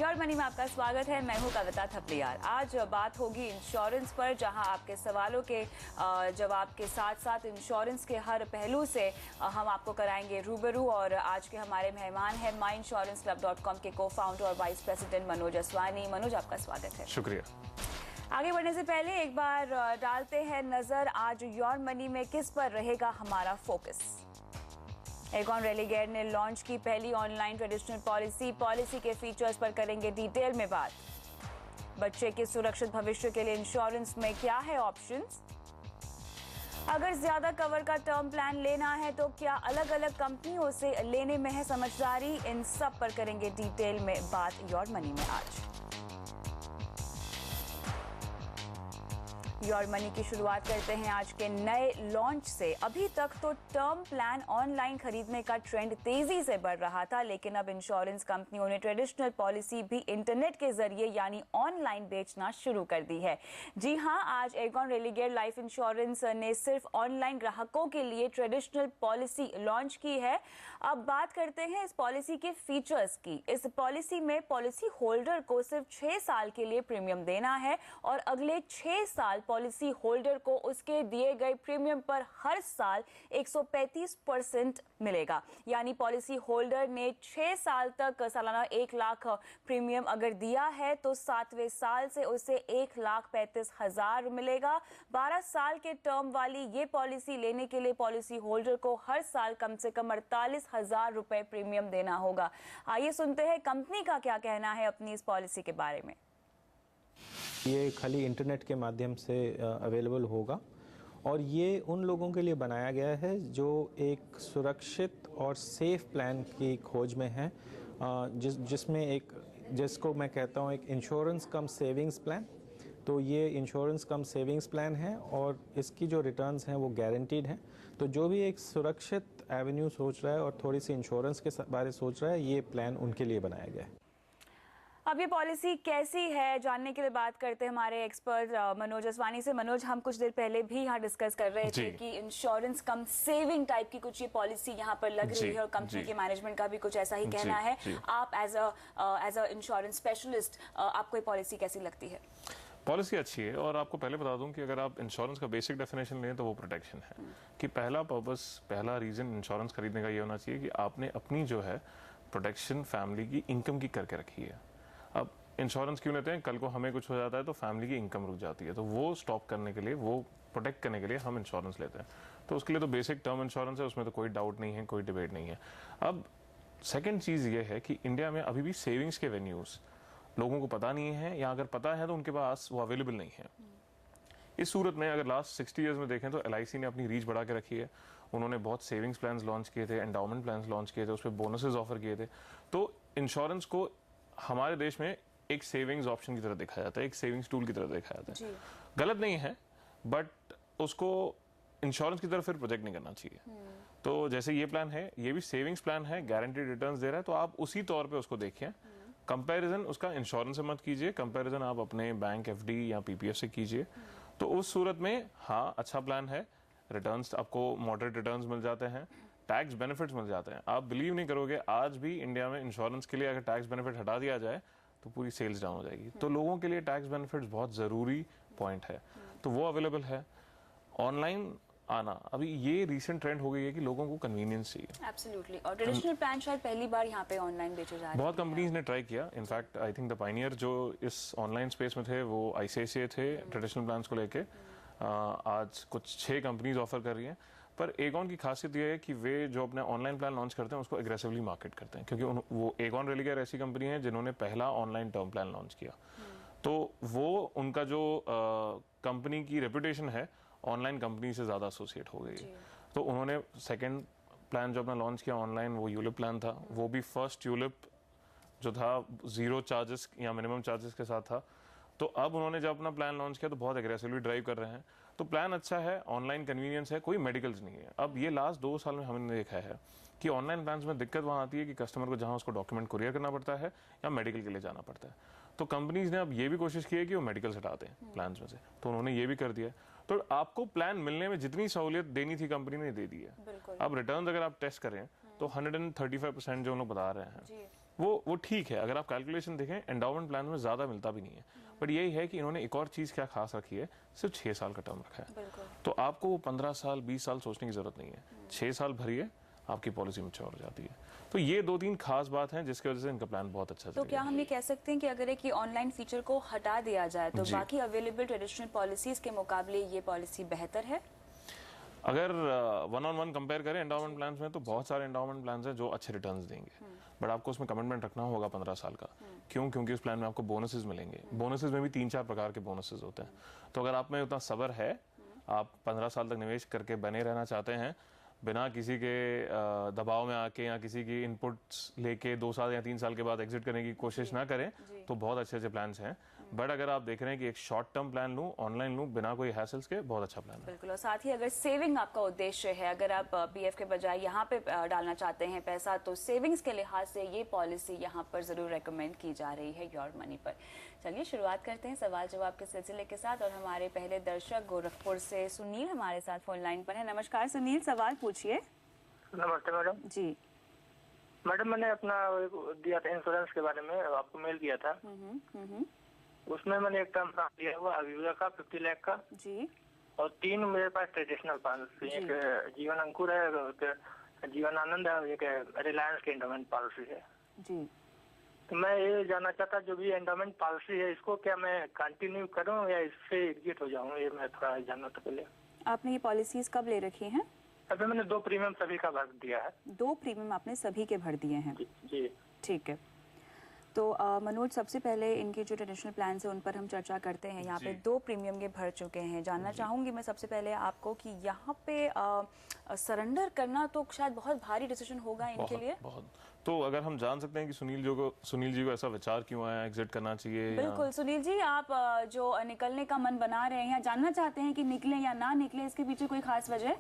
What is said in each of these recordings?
Your money में आपका स्वागत है। मैं हूं कविता थपलियाल। आज बात होगी इंश्योरेंस पर, जहां आपके सवालों के जवाब के साथ साथ इंश्योरेंस के हर पहलू से हम आपको कराएंगे रूबरू। और आज के हमारे मेहमान हैं myinsuranceClub.com के को-फाउंडर और वाइस प्रेसिडेंट मनोज असवानी। मनोज, आपका स्वागत है। शुक्रिया। आगे बढ़ने से पहले एक बार डालते हैं नजर आज योर मनी में किस पर रहेगा हमारा फोकस। एगॉन रेलिगेयर ने लॉन्च की पहली ऑनलाइन ट्रेडिशनल पॉलिसी के फीचर्स पर करेंगे डिटेल में बात। बच्चे के सुरक्षित भविष्य के लिए इंश्योरेंस में क्या है ऑप्शंस। अगर ज्यादा कवर का टर्म प्लान लेना है तो क्या अलग अलग कंपनियों से लेने में है समझदारी। इन सब पर करेंगे डिटेल में बात योर मनी में आज। योर मनी की शुरुआत करते हैं आज के नए लॉन्च से। अभी तक तो टर्म प्लान ऑनलाइन खरीदने का ट्रेंड तेजी से बढ़ रहा था, लेकिन अब इंश्योरेंस कंपनियों ने ट्रेडिशनल पॉलिसी भी इंटरनेट के जरिए यानी ऑनलाइन बेचना शुरू कर दी है। जी हां, आज एगॉन रेलिगेयर लाइफ इंश्योरेंस ने सिर्फ ऑनलाइन ग्राहकों के लिए ट्रेडिशनल पॉलिसी लॉन्च की है। अब बात करते हैं इस पॉलिसी के फीचर्स की। इस पॉलिसी में पॉलिसी होल्डर को सिर्फ 6 साल के लिए प्रीमियम देना है और अगले 6 साल पॉलिसी होल्डर को उसके दिए गए प्रीमियम पर हर साल 135% मिलेगा। यानी पॉलिसी होल्डर ने 6 साल तक सालाना 1 लाख प्रीमियम अगर दिया है तो 7वें साल से उसे 1,35,000 मिलेगा। 12 साल के टर्म वाली ये पॉलिसी लेने के लिए पॉलिसी होल्डर को हर साल कम से कम 48,000 रुपए प्रीमियम देना होगा। आइए सुनते हैं कंपनी का क्या कहना है अपनी इस पॉलिसी के बारे में। ये खाली इंटरनेट के माध्यम से अवेलेबल होगा और ये उन लोगों के लिए बनाया गया है जो एक सुरक्षित और सेफ प्लान की खोज में हैं, जिसको मैं कहता हूँ एक इंश्योरेंस कम सेविंग्स प्लान। तो ये इंश्योरेंस कम सेविंग्स प्लान है और इसकी जो रिटर्न्स हैं वो गारंटीड हैं। तो जो भी एक सुरक्षित एवेन्यू सोच रहा है और थोड़ी सी इंश्योरेंस के बारे सोच रहा है, ये प्लान उनके लिए बनाया गया है। अब ये पॉलिसी कैसी है जानने के लिए बात करते हैं हमारे एक्सपर्ट मनोज असवानी से। मनोज, हम कुछ देर पहले भी यहाँ डिस्कस कर रहे थे कि इंश्योरेंस कम सेविंग टाइप की कुछ ये पॉलिसी यहाँ पर लग रही है और कंपनी के मैनेजमेंट का भी कुछ ऐसा ही कहना है। आप एज अ इंश्योरेंस स्पेशलिस्ट आपको ये पॉलिसी कैसी लगती है? पॉलिसी अच्छी है और आपको पहले बता दूं कि अगर आप इंश्योरेंस का बेसिक डेफिनेशन लें तो वो प्रोटेक्शन है। कि पहला पर्पस, पहला रीजन इंश्योरेंस खरीदने का ये होना चाहिए कि आपने अपनी जो है प्रोटेक्शन फैमिली की इनकम की करके रखी है। अब इंश्योरेंस क्यों लेते हैं? कल को हमें कुछ हो जाता है तो फैमिली की इनकम रुक जाती है, तो वो स्टॉप करने के लिए, वो प्रोटेक्ट करने के लिए हम इंश्योरेंस लेते हैं। तो उसके लिए तो बेसिक टर्म इंश्योरेंस है, उसमें तो कोई डाउट नहीं है, कोई डिबेट नहीं है। अब सेकंड चीज़ ये है कि इंडिया में अभी भी सेविंग्स के वेन्यूज़ लोगों को पता नहीं है, या अगर पता है तो उनके पास वो अवेलेबल नहीं है। इस सूरत में अगर लास्ट 60 ईयर्स में देखें तो LIC ने अपनी रीच बढ़ा के रखी है। उन्होंने बहुत सेविंग्स प्लान्स लॉन्च किए थे, एंडाउमेंट प्लान्स लॉन्च किए थे, उस पर बोनसेस ऑफर किए थे। तो इंश्योरेंस को हमारे देश में एक सेविंग्स ऑप्शन की तरह देखा जाता है, एक सेविंग्स टूल की तरह देखा जाता है। गलत नहीं है, बट उसको इंश्योरेंस की तरफ फिर प्रोजेक्ट नहीं करना चाहिए। तो जैसे ये प्लान है, ये भी सेविंग्स प्लान है, गारंटीड रिटर्न्स दे रहा है, तो आप उसी तौर पे उसको देखिए। कंपैरिजन उसका इंश्योरेंस से मत कीजिए, कंपैरिजन आप अपने बैंक FD या PPF से कीजिए। तो उस सूरत में हाँ, अच्छा प्लान है। रिटर्न्स आपको मॉडरेट रिटर्न्स मिल जाते हैं, टैक्स बेनिफिट्स मिल जाते हैं। आप बिलीव नहीं करोगे, आज भी इंडिया में इंश्योरेंस के लिए अगर टैक्स बेनिफिट हटा दिया जाए तो पूरी सेल्स डाउन हो जाएगी। तो लोगों के लिए टैक्स बेनिफिट्स बहुत ज़रूरी पॉइंट है, तो वो अवेलेबल है। ऑनलाइन आना अभी ये रीसेंट ट्रेंड हो गई है कि लोगों को कन्वीनियंस चाहिए। एब्सोल्युटली। और ट्रेडिशनल प्लान शायद पहली बार यहाँ पे ऑनलाइन बेचे जा रहे हैं। बहुत कंपनीज ने ट्राई किया। In fact I think the Pioneer जो इस ऑनलाइन स्पेस में थे वो ICICI थे ट्रेडिशनल प्लान्स को लेके। आज कुछ 6 कंपनीज ऑफर कर रही हैं, पर एगॉन की खासियत ये है कि वे जो अपने ऑनलाइन प्लान लॉन्च करते हैं उसको एग्रेसिवली मार्केट करते हैं, क्योंकि वो एगॉन रेलिगेयर ऐसी कंपनी है जिन्होंने पहला ऑनलाइन टर्म प्लान लॉन्च किया। तो वो उनका जो कंपनी की रेपुटेशन है ऑनलाइन कंपनी से ज़्यादा एसोसिएट हो गई है। तो उन्होंने सेकेंड प्लान जो अपना लॉन्च किया ऑनलाइन, वो यूलिप प्लान था। वो भी फर्स्ट यूलिप जो था 0 चार्जेस या मिनिमम चार्जेस के साथ था। तो अब उन्होंने जब अपना प्लान लॉन्च किया तो बहुत एग्रेसिवली ड्राइव कर रहे हैं। तो प्लान अच्छा है, ऑनलाइन कन्वीनियंस है, कोई मेडिकल्स नहीं है। अब ये लास्ट 2 साल में हमने देखा है कि ऑनलाइन प्लान्स में दिक्कत वहाँ आती है कि कस्टमर को जहाँ उसको डॉक्यूमेंट कुरियर करना पड़ता है या मेडिकल के लिए जाना पड़ता है। तो कंपनीज ने अब ये भी कोशिश की है कि वो मेडिकल हटाते हैं प्लान्स में से, तो उन्होंने ये भी कर दिया। तो आपको प्लान मिलने में जितनी सहूलियत देनी थी कंपनी ने दे दी है। अब रिटर्न्स अगर आप टेस्ट करें तो 135% जो लोग बता रहे हैं वो ठीक है। अगर आप कैलकुलेशन देखें एंडाउमेंट प्लान में ज़्यादा मिलता भी नहीं है, बट यही है कि इन्होंने एक और चीज़ क्या खास रखी है, सिर्फ 6 साल का टर्म रखा है। तो आपको वो 15 साल 20 साल सोचने की जरूरत नहीं है, 6 साल भरिए आपकी पॉलिसी मैच्योर हो जाती है। तो ये 2-3 खास बात हैं जिसकी वजह से इनका प्लान बहुत अच्छा तो क्या हम ये कह सकते हैं कि अगर एक ऑनलाइन फीचर को हटा दिया जाए तो बाकी अवेलेबल ट्रेडिशनल पॉलिसीज के मुकाबले ये पॉलिसी बेहतर है? अगर 1-on-1 कंपेयर करें एंडाउमेंट प्लान में, तो बहुत सारे एंडाउमेंट प्लान हैं जो अच्छे रिटर्न्स देंगे, बट आपको उसमें कमिटमेंट रखना होगा 15 साल का। क्यों? क्योंकि उस प्लान में आपको बोनसेस मिलेंगे। बोनसेस में भी 3-4 प्रकार के बोनसेस होते हैं। तो अगर आप में उतना सब्र है, आप 15 साल तक निवेश करके बने रहना चाहते हैं बिना किसी के दबाव में आके या किसी की इनपुट्स लेके 2 साल या 3 साल के बाद एग्जिट करने की कोशिश ना करें, तो बहुत अच्छे अच्छे प्लान्स हैं। बट अगर आप देख रहे हैं कि एक शॉर्ट टर्म प्लान लूं, ऑनलाइन लूं, बिना कोई हैसल्स के, बहुत अच्छा प्लान है। बिल्कुल। और साथ ही अगर सेविंग आपका उद्देश्य है, अगर आप पीएफ के बजाय यहाँ पे डालना चाहते हैं पैसा, तो सेविंग्स के लिहाज से ये पॉलिसी यहाँ पर जरूर रेकमेंड की जा रही है योर मनी पर। चलिए शुरुआत करते हैं सवाल जवाब के सिलसिले के साथ, और हमारे पहले दर्शक गोरखपुर से सुनील हमारे साथ फोन लाइन पर है। नमस्कार सुनील, सवाल पूछिए। नमस्ते मैडम। जी मैडम, मैंने अपना दिया था इंश्योरेंस के बारे में, आपको मेल किया था। उसमें मैंने एक टर्म प्लान लिया हुआ अविवा का 50 लाख का जी, और 3 मेरे पास ट्रेडिशनल पॉलिसी, एक जीवन अंकुर है, एक जीवन आनंद है, एक रिलायंस की एंडोमेंट पॉलिसी है जी। तो मैं ये जानना चाहता, जो भी एंडोमेंट पॉलिसी है इसको क्या मैं कंटिन्यू करूं या इससे एग्जिट हो जाऊं, ये मैं थोड़ा जानना था पहले। आपने ये पॉलिसीज कब ले रखी हैं? अभी मैंने 2 प्रीमियम सभी का भर दिया है। 2 प्रीमियम आपने सभी के भर दिए हैं? जी। ठीक है। तो मनोज, सबसे पहले इनके जो ट्रेडिशनल प्लान है उन पर हम चर्चा करते हैं। यहाँ पे 2 प्रीमियम ये भर चुके हैं। जानना चाहूंगी मैं सबसे पहले आपको कि यहाँ पे सरेंडर करना तो शायद बहुत भारी डिसीजन होगा इनके लिए। बहुत। तो अगर हम जान सकते हैं कि सुनील जी को ऐसा विचार क्यों आया, एग्जिट करना चाहिए? बिल्कुल सुनील जी, आप जो निकलने का मन बना रहे हैं, जानना चाहते हैं कि निकले या ना निकले, इसके पीछे कोई खास वजह?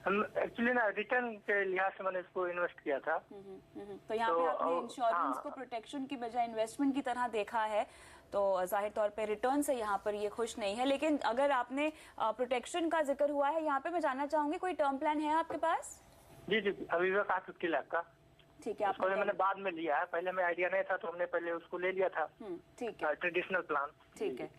हम एक्चुअली ना रिटर्न के लिहाज से मैंने इसको इन्वेस्ट किया था। तो यहाँ पे आपने इंश्योरेंस को प्रोटेक्शन की बजाय इन्वेस्टमेंट की तरह देखा है, तो जाहिर तौर पे रिटर्न से यहाँ पर ये खुश नहीं है। लेकिन अगर आपने प्रोटेक्शन का जिक्र हुआ है यहाँ पे, मैं जानना चाहूंगी कोई टर्म प्लान है आपके पास? जी जी, अविवा का 50 लाख का। ठीक है, आपने मैंने बाद में लिया है, पहले मैं आइडिया नहीं था तो हमने पहले उसको ले लिया था। ठीक है, ट्रेडिशनल प्लान। ठीक है,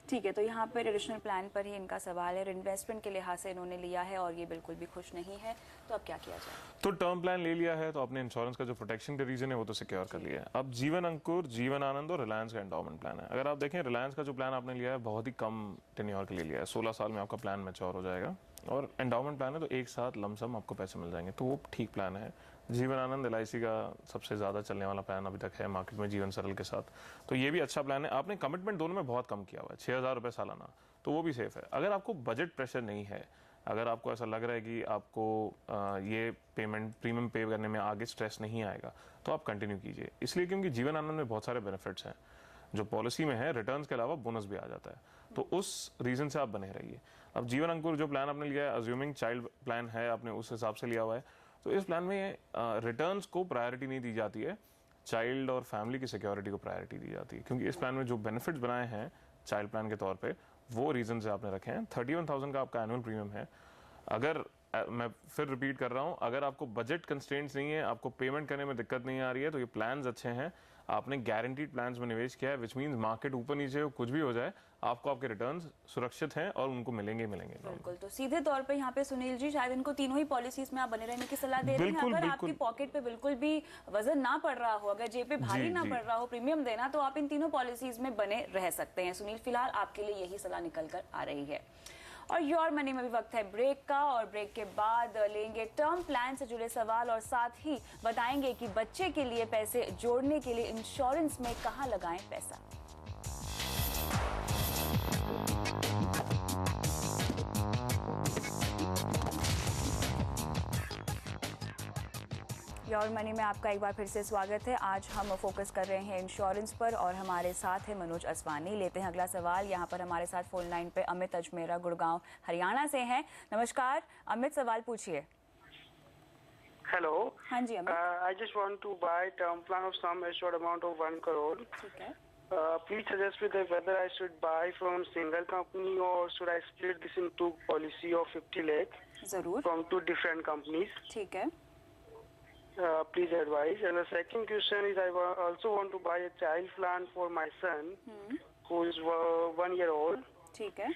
ठीक है। तो यहाँ पे ट्रेडिशनल प्लान पर ही इनका सवाल है, इन्वेस्टमेंट के लिहाज से इन्होंने लिया है और ये बिल्कुल भी खुश नहीं है, तो अब क्या किया जाए? तो टर्म प्लान ले लिया है तो आपने इंश्योरेंस का जो प्रोटेक्शन का रीजन है वो तो सिक्योर कर लिया है। अब जीवन अंकुर, जीवन आनंद और रिलायंस का एंडाउमेंट प्लान है। अगर आप देखें रिलायंस का जो प्लान आपने लिया है बहुत ही कम टेन्योर के लिए लिया है, 16 साल में आपका प्लान मैच्योर हो जाएगा, और एंडाउमेंट प्लान है तो एक साथ लमसम आपको पैसे मिल जाएंगे, तो वो ठीक प्लान है। जीवन आनंद LIC का सबसे ज़्यादा चलने वाला प्लान अभी तक है मार्केट में जीवन सरल के साथ, तो ये भी अच्छा प्लान है। आपने कमिटमेंट दोनों में बहुत कम किया हुआ है, 6,000 रुपये सालाना, तो वो भी सेफ है। अगर आपको बजट प्रेशर नहीं है, अगर आपको ऐसा लग रहा है कि आपको ये प्रीमियम पे करने में आगे स्ट्रेस नहीं आएगा, तो आप कंटिन्यू कीजिए। इसलिए क्योंकि जीवन आनंद में बहुत सारे बेनिफिट्स हैं जो पॉलिसी में है, रिटर्न्स के अलावा बोनस भी आ जाता है, तो उस रीजन से आप बने रहिए। अब जीवन अंकुर जो प्लान आपने लिया है, अज्यूमिंग चाइल्ड प्लान है, आपने उस हिसाब से लिया हुआ है, तो इस प्लान में रिटर्न्स को प्रायोरिटी नहीं दी जाती है, चाइल्ड और फैमिली की सिक्योरिटी को प्रायोरिटी दी जाती है। क्योंकि इस प्लान में जो बेनिफिट्स बनाए हैं चाइल्ड प्लान के तौर पे, वो रीजन से आपने रखे हैं। 31,000 का आपका एनुअल प्रीमियम है। अगर मैं फिर रिपीट कर रहा हूँ, अगर आपको बजट कंस्ट्रेंट्स नहीं है, आपको पेमेंट करने में दिक्कत नहीं आ रही है, तो ये प्लान्स अच्छे हैं। आपने गारंटीड प्लान्स में निवेश किया है, विच मीन्स मार्केट ऊपर नीचे हो, कुछ भी हो जाए, आपको आपके रिटर्न्स सुरक्षित हैं और उनको मिलेंगे। बिल्कुल। तो सीधे तौर पे यहाँ पे सुनील जी शायद इनको तीनों ही पॉलिसीज में आप बने रहने की सलाह दे रहे हैं। अगर आपकी पॉकेट पे बिल्कुल भी वजन ना पड़ रहा हो, अगर जेब पे भारी ना पड़ रहा हो प्रीमियम देना, तो आप इन तीनों पॉलिसीज में बने रह सकते हैं। सुनील, फिलहाल आपके लिए यही सलाह निकल कर आ रही है। और योर मनी में भी वक्त है ब्रेक का, और ब्रेक के बाद लेंगे टर्म प्लान से जुड़े सवाल, और साथ ही बताएंगे कि बच्चे के लिए पैसे जोड़ने के लिए इंश्योरेंस में कहां लगाएं पैसा। योर मनी में आपका एक बार फिर से स्वागत है। आज हम फोकस कर रहे हैं इंश्योरेंस पर, और हमारे साथ है मनोज असवानी। लेते हैं अगला सवाल। यहाँ पर हमारे साथ फोन लाइन पे अमित अजमेरा गुड़गांव हरियाणा से हैं। नमस्कार अमित, सवाल पूछिए। हेलो। हाँ जी Amit. I just want to buy term plan of some assured amount of 1 crore. ठीक है। Please suggest me whether I should buy from single company or should I split this into policy of 50 lakh जरूर। from 2 different companies? ठीक है। please advise. And the second question is, I also want to buy a child plan for my son, who is 1 year old. ठीक है,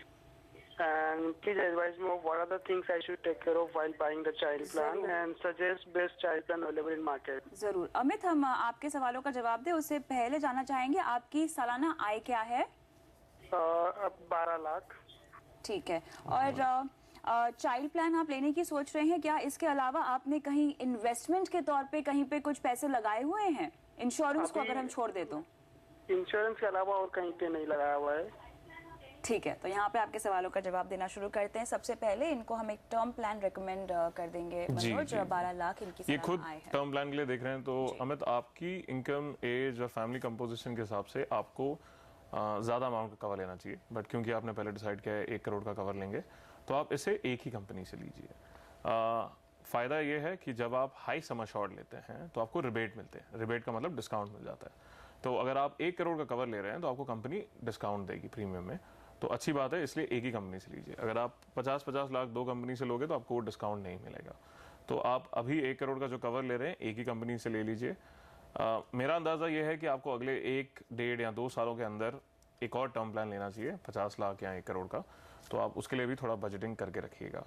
And please advise me of what are the things I should take care of while buying the child plan, and suggest best child plan available in market. जरूर। अमित, हम आपके सवालों का जवाब दें उससे पहले जानना चाहेंगे आपकी सालाना आय क्या है? अब 12 लाख। ठीक है, और चाइल्ड प्लान आप लेने की सोच रहे हैं क्या? इसके अलावा आपने कहीं इन्वेस्टमेंट के तौर पे कहीं पे कुछ पैसे लगाए हुए हैं? इंश्योरेंस को अगर हम छोड़ दे तो इंश्योरेंस के अलावा और कहीं पे नहीं लगाया हुआ है। ठीक है, तो यहाँ पे आपके सवालों का जवाब देना शुरू करते हैं। सबसे पहले इनको हम एक टर्म प्लान रेकमेंड कर देंगे मनोज। 12 लाख इनकी ये खुद सालाना आय है। टर्म प्लान के लिए देख रहे हैं तो अमित, आपकी इनकम, एज और फैमिली कंपोजिशन के हिसाब से आपको ज़्यादा अमाउंट का कवर लेना चाहिए, बट क्योंकि आपने पहले डिसाइड किया है 1 करोड़ का कवर लेंगे, तो आप इसे एक ही कंपनी से लीजिए। फ़ायदा ये है कि जब आप हाई सम अश्योर्ड लेते हैं तो आपको रिबेट मिलते हैं। रिबेट का मतलब डिस्काउंट मिल जाता है। तो अगर आप 1 करोड़ का कवर ले रहे हैं तो आपको कंपनी डिस्काउंट देगी प्रीमियम में, तो अच्छी बात है, इसलिए एक ही कंपनी से लीजिए। अगर आप 50-50 लाख 2 कंपनी से लोगे तो आपको वो डिस्काउंट नहीं मिलेगा। तो आप अभी 1 करोड़ का जो कवर ले रहे हैं एक ही कंपनी से ले लीजिए। मेरा अंदाज़ा ये है कि आपको अगले 1, 1.5 या 2 सालों के अंदर एक और टर्म प्लान लेना चाहिए 50 लाख या 1 करोड़ का। तो आप उसके लिए भी थोड़ा बजटिंग करके रखिएगा।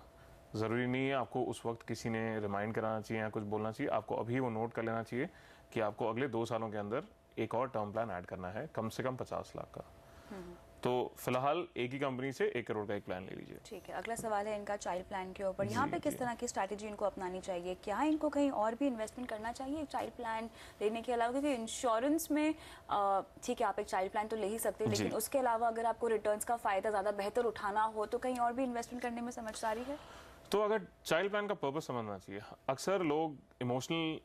ज़रूरी नहीं है आपको उस वक्त किसी ने रिमाइंड कराना चाहिए या कुछ बोलना चाहिए, आपको अभी वो नोट कर लेना चाहिए कि आपको अगले 2 सालों के अंदर एक और टर्म प्लान ऐड करना है, कम से कम 50 लाख का। तो फिलहाल एक ही कंपनी से 1 करोड़ का एक प्लान ले लीजिए। ठीक है, अगला सवाल है इनका चाइल्ड प्लान के ऊपर। यहाँ पे किस तरह की स्ट्रैटेजी इनको अपनानी चाहिए? क्या इनको कहीं और भी इन्वेस्टमेंट करना चाहिए चाइल्ड प्लान लेने के अलावा? क्योंकि इंश्योरेंस में ठीक है, आप एक चाइल्ड प्लान तो ले ही सकते हैं, लेकिन उसके अलावा अगर आपको रिटर्न्स का फायदा ज़्यादा बेहतर उठाना हो तो कहीं और भी इन्वेस्टमेंट करने में समझदारी है? तो अगर चाइल्ड प्लान का पर्पस समझना चाहिए। अक्सर लोग इमोशनल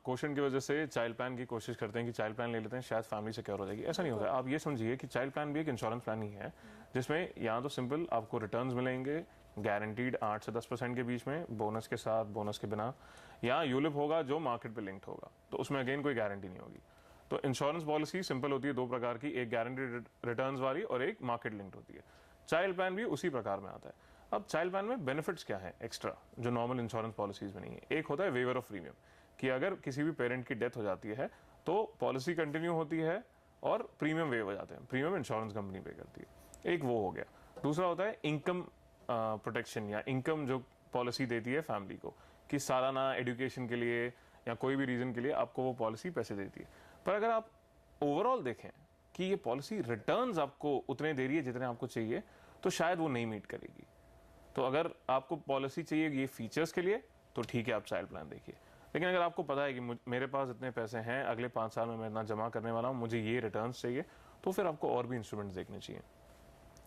क्वेश्चन की वजह से चाइल्ड प्लान की कोशिश करते हैं कि चाइल्ड प्लान ले लेते हैं शायद फैमिली सिक्योर हो जाएगी। ऐसा नहीं होता है। आप ये समझिए कि चाइल्ड प्लान भी एक इंश्योरेंस प्लान ही है, जिसमें यहाँ तो सिंपल आपको रिटर्न्स मिलेंगे गारंटीड 8 से 10% के बीच में, बोनस के साथ, बोनस के बिना। यहाँ यूलिप होगा जो मार्केट पे लिंक्ड होगा, तो उसमें अगेन कोई गारंटी नहीं होगी। तो इंश्योरेंस पॉलिसी सिंपल होती है 2 प्रकार की, एक गारंटीड रिटर्न्स वाली और एक मार्केट लिंक्ड होती है। चाइल्ड प्लान भी उसी प्रकार में आता है। अब चाइल्ड प्लान में बेनिफिट्स क्या है एक्स्ट्रा जो नॉर्मल इंश्योरेंस पॉलिसीज में नहीं है? एक होता है वेवर ऑफ प्रीमियम, कि अगर किसी भी पेरेंट की डेथ हो जाती है तो पॉलिसी कंटिन्यू होती है और प्रीमियम वेव हो जाते हैं, प्रीमियम इंश्योरेंस कंपनी पे करती है। एक वो हो गया। दूसरा होता है इनकम प्रोटेक्शन, या इनकम जो पॉलिसी देती है फैमिली को, कि सालाना एजुकेशन के लिए या कोई भी रीजन के लिए आपको वो पॉलिसी पैसे देती है। पर अगर आप ओवरऑल देखें कि ये पॉलिसी रिटर्न्स आपको उतने दे रही है जितने आपको चाहिए, तो शायद वो नहीं मीट करेगी। तो अगर आपको पॉलिसी चाहिए ये फीचर्स के लिए तो ठीक है, आप चाइल्ड प्लान देखिए। लेकिन अगर आपको पता है कि मेरे पास इतने पैसे हैं, अगले 5 साल में मैं इतना जमा करने वाला हूँ, मुझे ये रिटर्न्स चाहिए, तो फिर आपको और भी इंस्ट्रूमेंट्स देखने चाहिए।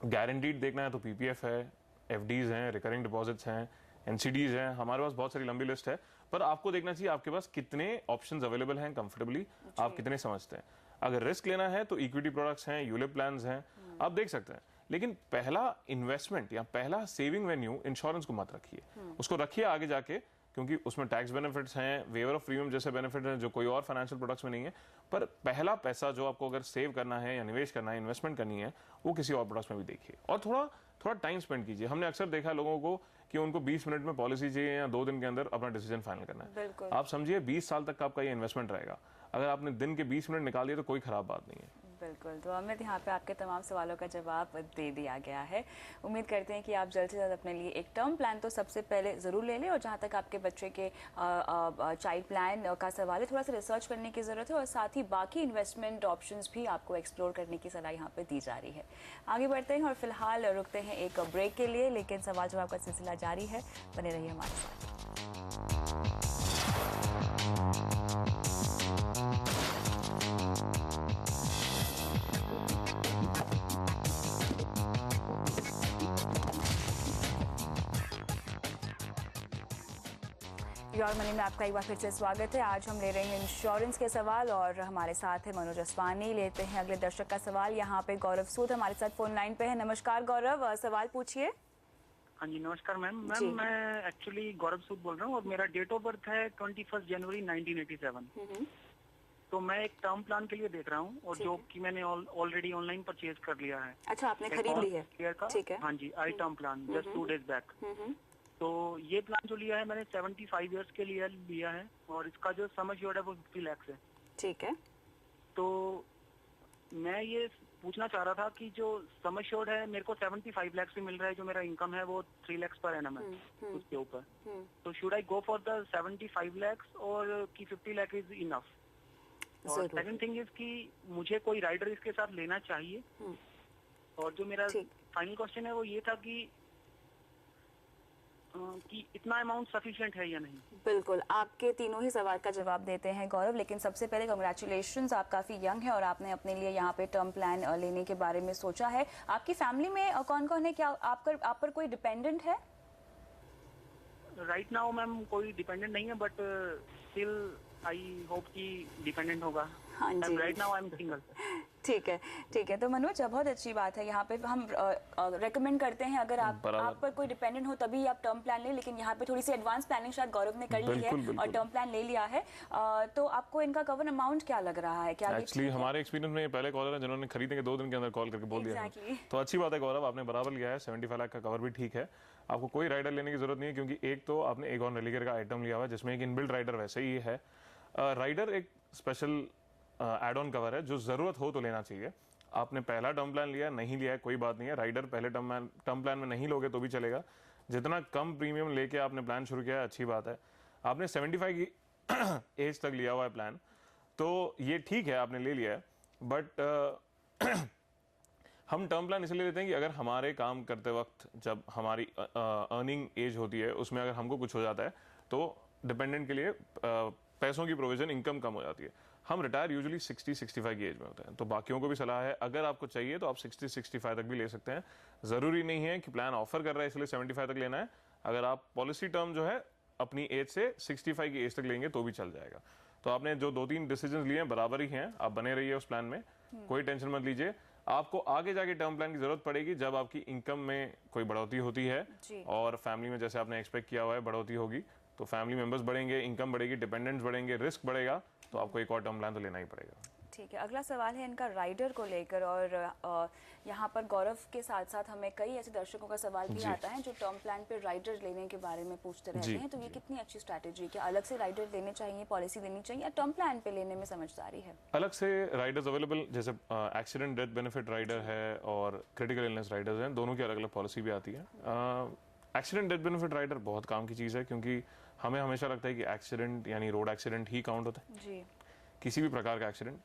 गारंटीड देखना है तो पीपीएफ है, एफडीज हैं, रिकरिंग डिपॉजिट्स हैं, एनसीडीज हैं, हमारे पास बहुत सारी लंबी लिस्ट है। पर आपको देखना चाहिए आपके पास कितने ऑप्शंस अवेलेबल हैं कंफर्टेबली, आप कितने समझते हैं। अगर रिस्क लेना है तो इक्विटी प्रोडक्ट्स हैं, यूलिप प्लान्स हैं, आप देख सकते हैं। लेकिन पहला इन्वेस्टमेंट या पहला सेविंग वेन्यू इंश्योरेंस को मत रखिए, उसको रखिए आगे जाके, क्योंकि उसमें टैक्स बेनिफिट्स हैं, वेवर ऑफ प्रीमियम जैसे बेनिफिट हैं जो कोई और फाइनेंशियल प्रोडक्ट्स में नहीं है। पर पहला पैसा जो आपको अगर सेव करना है या निवेश करना है, इन्वेस्टमेंट करनी है, वो किसी और प्रोडक्ट्स में भी देखिए और थोड़ा टाइम स्पेंड कीजिए। हमने अक्सर देखा लोगों को कि उनको 20 मिनट में पॉलिसी चाहिए या 2 दिन के अंदर अपना डिसीजन फाइनल करना है। आप समझिए 20 साल तक का आपका ये इन्वेस्टमेंट रहेगा। अगर आपने दिन के 20 मिनट निकाल दिए तो कोई खराब बात नहीं है। बिल्कुल, तो अमित, यहाँ पे आपके तमाम सवालों का जवाब दे दिया गया है। उम्मीद करते हैं कि आप जल्द से जल्द अपने लिए एक टर्म प्लान तो सबसे पहले ज़रूर ले लें, और जहाँ तक आपके बच्चे के चाइल्ड प्लान का सवाल है, थोड़ा सा रिसर्च करने की ज़रूरत है, और साथ ही बाकी इन्वेस्टमेंट ऑप्शंस भी आपको एक्सप्लोर करने की सलाह यहाँ पे दी जा रही है। आगे बढ़ते हैं और फिलहाल रुकते हैं एक ब्रेक के लिए, लेकिन सवाल जवाब का सिलसिला जारी है, बने रहिए हमारे साथ। योर मनी में आपका एक बार फिर से स्वागत है। आज हम ले रहे हैं इंश्योरेंस के सवाल और हमारे साथ है मनोज असवानी। लेते हैं अगले दर्शक का सवाल। यहाँ पे गौरव सूद हमारे साथ फोन लाइन पे है। नमस्कार गौरव, सवाल पूछिए। हाँ जी, नमस्कार मैम। मैं एक्चुअली गौरव सूद बोल रहा हूँ और मेरा डेट ऑफ बर्थ है 21 जनवरी 1987। तो मैं एक टर्म प्लान के लिए देख रहा हूँ, और जो कि मैंने ऑलरेडी ऑनलाइन परचेज कर लिया है। अच्छा, आपने खरीद ली है? ठीक है। हाँ जी, I term plan just 2 days back. तो ये प्लान जो लिया है मैंने 75 इयर्स के लिए लिया है और इसका जो सम एश्योर्ड है वो 50 लाख है। ठीक है। तो मैं ये पूछना चाह रहा था कि जो सम एश्योर्ड है मेरे को 75 लाख से मिल रहा है, जो मेरा इनकम है वो 3 लाख पर एनम है उसके ऊपर, तो should I go for the 75 lakh और कि 50 लाख इज इनफ? और सेकंड थिंग इज कि मुझे कोई राइडर इसके साथ लेना चाहिए। और जो मेरा फाइनल क्वेश्चन है वो ये था कि इतना अमाउंट सफिशिएंट है या नहीं। बिल्कुल, आपके तीनों ही सवाल का जवाब देते हैं गौरव, लेकिन सबसे पहले कांग्रेचुलेशंस, आप काफी यंग हैं और आपने अपने लिए यहाँ पे टर्म प्लान लेने के बारे में सोचा है। आपकी फैमिली में कौन कौन है? क्या आप पर कोई डिपेंडेंट है? राइट नाउ मैम कोई डिपेंडेंट नहीं है, बट स्टिल आई होप कि डिपेंडेंट होगा। हाँ जी। Right now I am single. ठीक है। तो मनोज, बहुत अच्छी बात है। यहाँ पे हम रेकमेंड करते हैं अगर आप पर कोई डिपेंडेंट हो तभी आप टर्म प्लान लें, लेकिन यहाँ पे थोड़ी सी एडवांस प्लानिंग शायद गौरव ने कर ली है और टर्म प्लान ले लिया है। तो आपको इनका कवर अमाउंट क्या लग रहा है? क्या एक्चुअली हमारे एक्सपीरियंस में पहले कॉलर है जिन्होंने खरीदने के 2 दिन के अंदर कॉल करके बोल दिया तो अच्छी बात है गौरव, आपने बराबर लिया है। 75 लाख का कवर भी ठीक है, आपको कोई राइडर लेने की जरूरत नहीं है, क्योंकि एक तो आपने एगॉन रेलिगेयर का आइटम लिया हुआ है जिसमें एक इनबिल्ट राइडर वैसे ही है। राइडर एक स्पेशल एड ऑन कवर है जो जरूरत हो तो लेना चाहिए। आपने पहला टर्म प्लान लिया, नहीं लिया है कोई बात नहीं है। राइडर पहले टर्म प्लान में नहीं लोगे तो भी चलेगा। जितना कम प्रीमियम लेके आपने प्लान शुरू किया है अच्छी बात है। आपने 75 की एज तक लिया हुआ है प्लान, तो ये ठीक है, आपने ले लिया है। बट हम टर्म प्लान इसलिए लेते हैं कि अगर हमारे काम करते वक्त जब हमारी अर्निंग एज होती है उसमें अगर हमको कुछ हो जाता है तो डिपेंडेंट के लिए पैसों की प्रोविजन, इनकम कम हो जाती है। हम रिटायर यूजुअली 60-65 की एज में होते हैं, तो बाकियों को भी सलाह है अगर आपको चाहिए तो आप 60-65 तक भी ले सकते हैं। जरूरी नहीं है कि प्लान ऑफर कर रहा है इसलिए 75 तक लेना है। अगर आप पॉलिसी टर्म जो है अपनी एज से 65 की एज तक लेंगे तो भी चल जाएगा। तो आपने जो 2-3 डिसीजन लिए हैं बराबर ही हैं, आप बने रहिए उस प्लान में, कोई टेंशन मत लीजिए। आपको आगे जाके टर्म प्लान की जरूरत पड़ेगी जब आपकी इनकम में कोई बढ़ोतरी होती है और फैमिली में जैसे आपने एक्सपेक्ट किया हुआ है बढ़ोतरी होगी, तो फैमिली मेंबर्स बढ़ेंगे, इनकम बढ़ेगी, डिपेंडेंट्स बढ़ेंगे, रिस्क बढ़ेगा, तो आपको एक और टर्म प्लान तो लेना ही पड़ेगा। ठीक है। अगला सवाल है इनका राइडर को लेकर, और यहाँ पर गौरव के साथ साथ हमें कई ऐसे दर्शकों का सवाल भी आता है जो टर्म प्लान पे राइडर लेने के बारे में पूछते रहते हैं। तो ये कितनी अच्छी स्ट्रैटेजी है? क्या अलग से राइडर लेने चाहिए, पॉलिसी लेनी चाहिए, या टर्म प्लान पे लेने में समझदारी है? अलग से राइडर्स अवेलेबल, जैसे एक्सीडेंट डेथ बेनिफिट राइडर है और क्रिटिकल इलनेस राइडर्स हैं, दोनों की अलग अलग पॉलिसी भी आती है। एक्सीडेंट डेथ बेनिफिट राइडर बहुत काम की चीज़ है, क्योंकि हमें हमेशा लगता है कि एक्सीडेंट यानी रोड एक्सीडेंट ही काउंट होता है जी। किसी भी प्रकार का एक्सीडेंट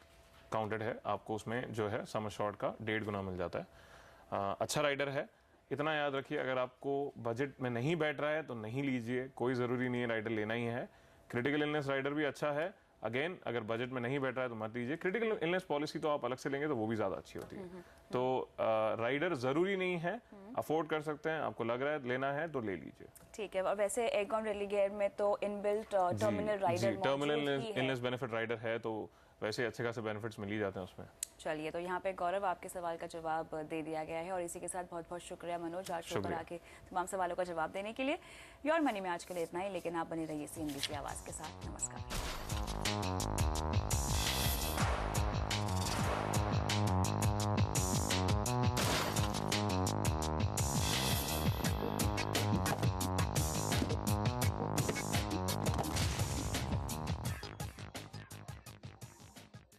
काउंटेड है, आपको उसमें जो है सम एश्योर्ड का 1.5 गुना मिल जाता है। अच्छा राइडर है, इतना याद रखिए, अगर आपको बजट में नहीं बैठ रहा है तो नहीं लीजिए, कोई ज़रूरी नहीं है राइडर लेना ही है। क्रिटिकल इलनेस राइडर भी अच्छा है, अगेन अगर बजट में नहीं बैठ रहा है तो मत लीजिए। क्रिटिकल इलनेस पॉलिसी तो आप अलग से लेंगे तो वो भी ज़्यादा अच्छी होती है। तो राइडर ज़रूरी नहीं है, अफोर्ड कर सकते हैं, आपको लग रहा है लेना है तो ले लीजिए। ठीक है। और वैसे एगॉन रेलिगेयर में तो inbuilt terminal rider, terminal illness benefit rider है, तो वैसे अच्छे खासे बेनिफिट्स मिल ही जाते हैं उसमें। चलिए, तो यहाँ पे गौरव आपके सवाल का जवाब दे दिया गया है, और इसी के साथ बहुत बहुत शुक्रिया मनोज आज शो पर आके तमाम सवालों का जवाब देने के लिए। योर मनी में आज के लिए इतना ही, लेकिन आप बने रहिए CNBC आवाज़ के साथ। नमस्कार।